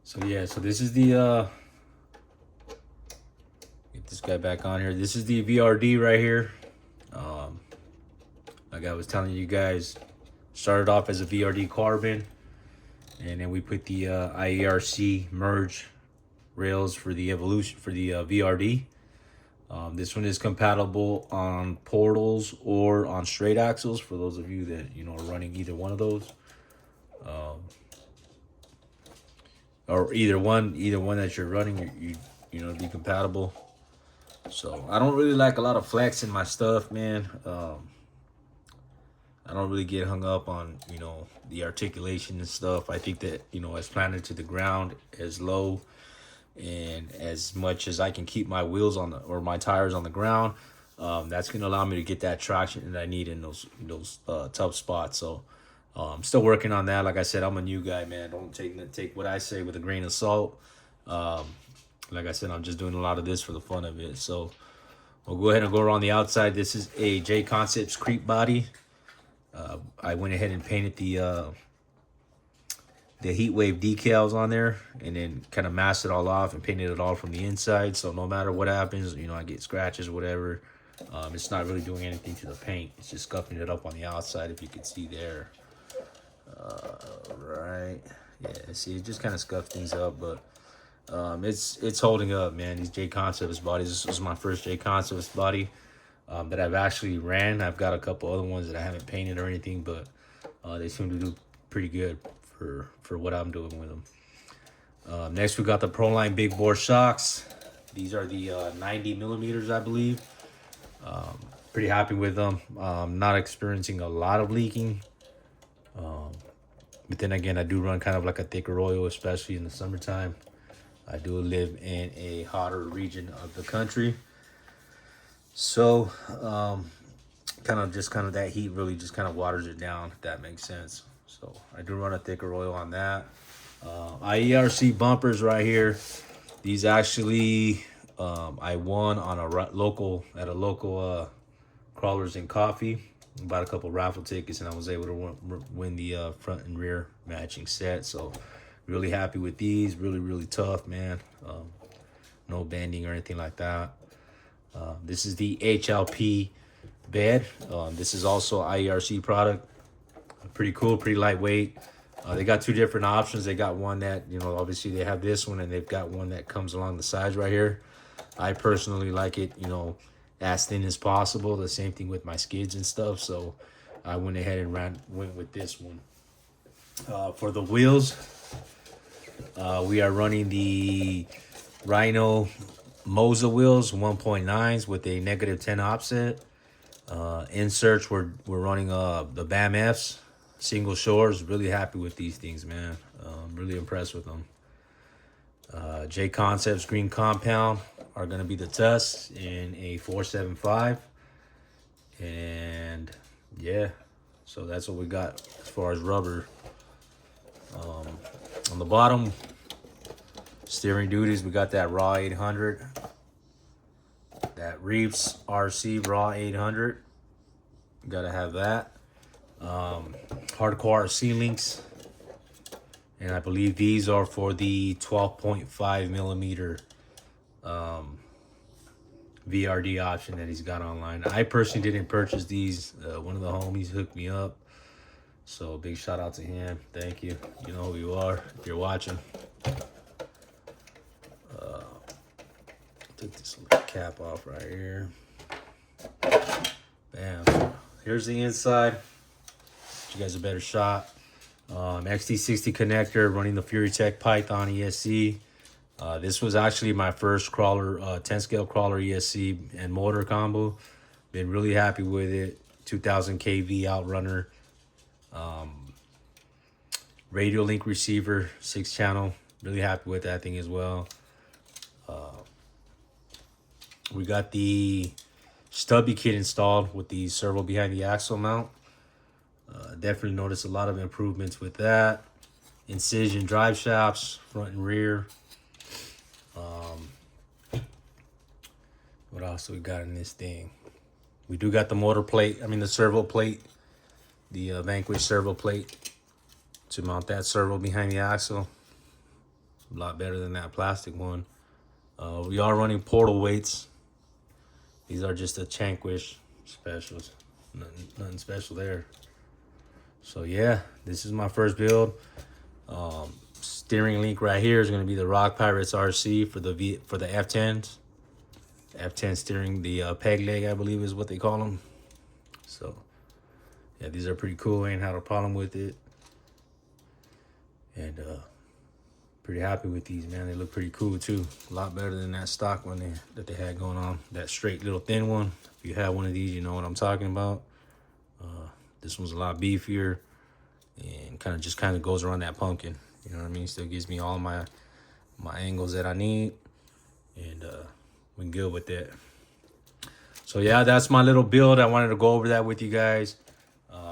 So yeah, so this is the get this guy back on here. This is the VRD right here. Um, like I was telling you guys, started off as a VRD carbon, and then we put the IERC merge rails for the evolution for the VRD. This one is compatible on portals or on straight axles for those of you that are running either one of those, or either one that you're running, be compatible. So I don't really like a lot of flex in my stuff, man. I don't really get hung up on the articulation and stuff. I think that as planted to the ground as low and as much as I can keep my wheels on or my tires on the ground, that's gonna allow me to get that traction that I need in those tough spots. So I'm still working on that. Like I said, I'm a new guy, man. Don't take what I say with a grain of salt. Um, like I said, I'm just doing a lot of this for the fun of it. So we'll go ahead and go around the outside. This is a J Concepts creep body. I went ahead and painted the heat wave decals on there, and then kind of masked it all off and painted it all from the inside. So no matter what happens, I get scratches, whatever. It's not really doing anything to the paint. It's just scuffing it up on the outside, if you can see there. Right. Yeah, see, it just kind of scuffed things up, but it's holding up, man. These J Concepts bodies. This was my first J Concepts body that I've actually ran. I've got a couple other ones that I haven't painted or anything, but they seem to do pretty good for what I'm doing with them. Next, we got the Proline Big Bore shocks. These are the 90 millimeters, I believe. Pretty happy with them. Not experiencing a lot of leaking. But then again, I do run kind of like a thicker oil, especially in the summertime. I do live in a hotter region of the country. So, kind of that heat really just kind of waters it down, if that makes sense. So I do run a thicker oil on that. IERC bumpers right here. These actually, I won on a local Crawlers and Coffee. Bought a couple raffle tickets, and I was able to win the front and rear matching set. So really happy with these. Really, really tough, man. No bending or anything like that. This is the HLP bed. This is also IERC product. Pretty cool, pretty lightweight. They got two different options. They got one that, obviously they have this one, and they've got one that comes along the sides right here. I personally like it, as thin as possible. The same thing with my skids and stuff. So I went ahead and went with this one. For the wheels, we are running the Rhino Moza wheels 1.9s with a -10 offset. Inserts, we're running the BAM Fs, single shores. Really happy with these things, man. Really impressed with them. J Concepts green compound are going to be the tests in a 475. And yeah, so that's what we got as far as rubber. On the bottom, steering duties, we got that raw 800, that Reeves RC raw 800. Gotta have that. Hardcore RC links, and I believe these are for the 12.5 millimeter VRD option that he's got online. I personally didn't purchase these. One of the homies hooked me up, so big shout out to him. Thank you. You know who you are if you're watching. Take this little cap off right here. Bam. Here's the inside. Get you guys a better shot. XT60 connector, running the Fury Tech Python ESC. This was actually my first crawler, 10 scale crawler ESC and motor combo. Been really happy with it. 2000 kV outrunner. Radio link receiver, 6-channel. Really happy with that thing as well. We got the stubby kit installed with the servo behind the axle mount. Definitely noticed a lot of improvements with that. Incision drive shafts, front and rear. What else we got in this thing? We do got the motor plate, the servo plate, the Vanquish servo plate to mount that servo behind the axle. A lot better than that plastic one. We are running portal weights. These are just a Chanquish specials. Nothing special there. So yeah, this is my first build. Steering link right here is going to be the Rock Pirates RC for the F10s. F10 steering, the peg leg, I believe is what they call them. So yeah, these are pretty cool. Ain't had a problem with it. And pretty happy with these, man. They look pretty cool too. A lot better than that stock one that they had going on. That straight little thin one. If you have one of these, you know what I'm talking about. This one's a lot beefier and kind of goes around that pumpkin. You know what I mean? Still gives me all my angles that I need, and we're good with that. So yeah, that's my little build. I wanted to go over that with you guys.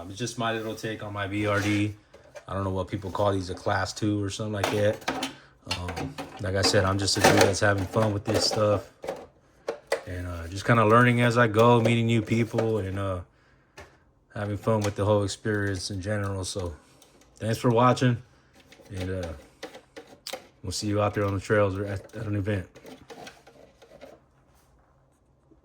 It's just my little take on my BRD. I don't know what people call these, a class 2 or something like that. Like I said, I'm just a dude that's having fun with this stuff, and just kind of learning as I go, meeting new people, and having fun with the whole experience in general. So thanks for watching, and we'll see you out there on the trails or at an event.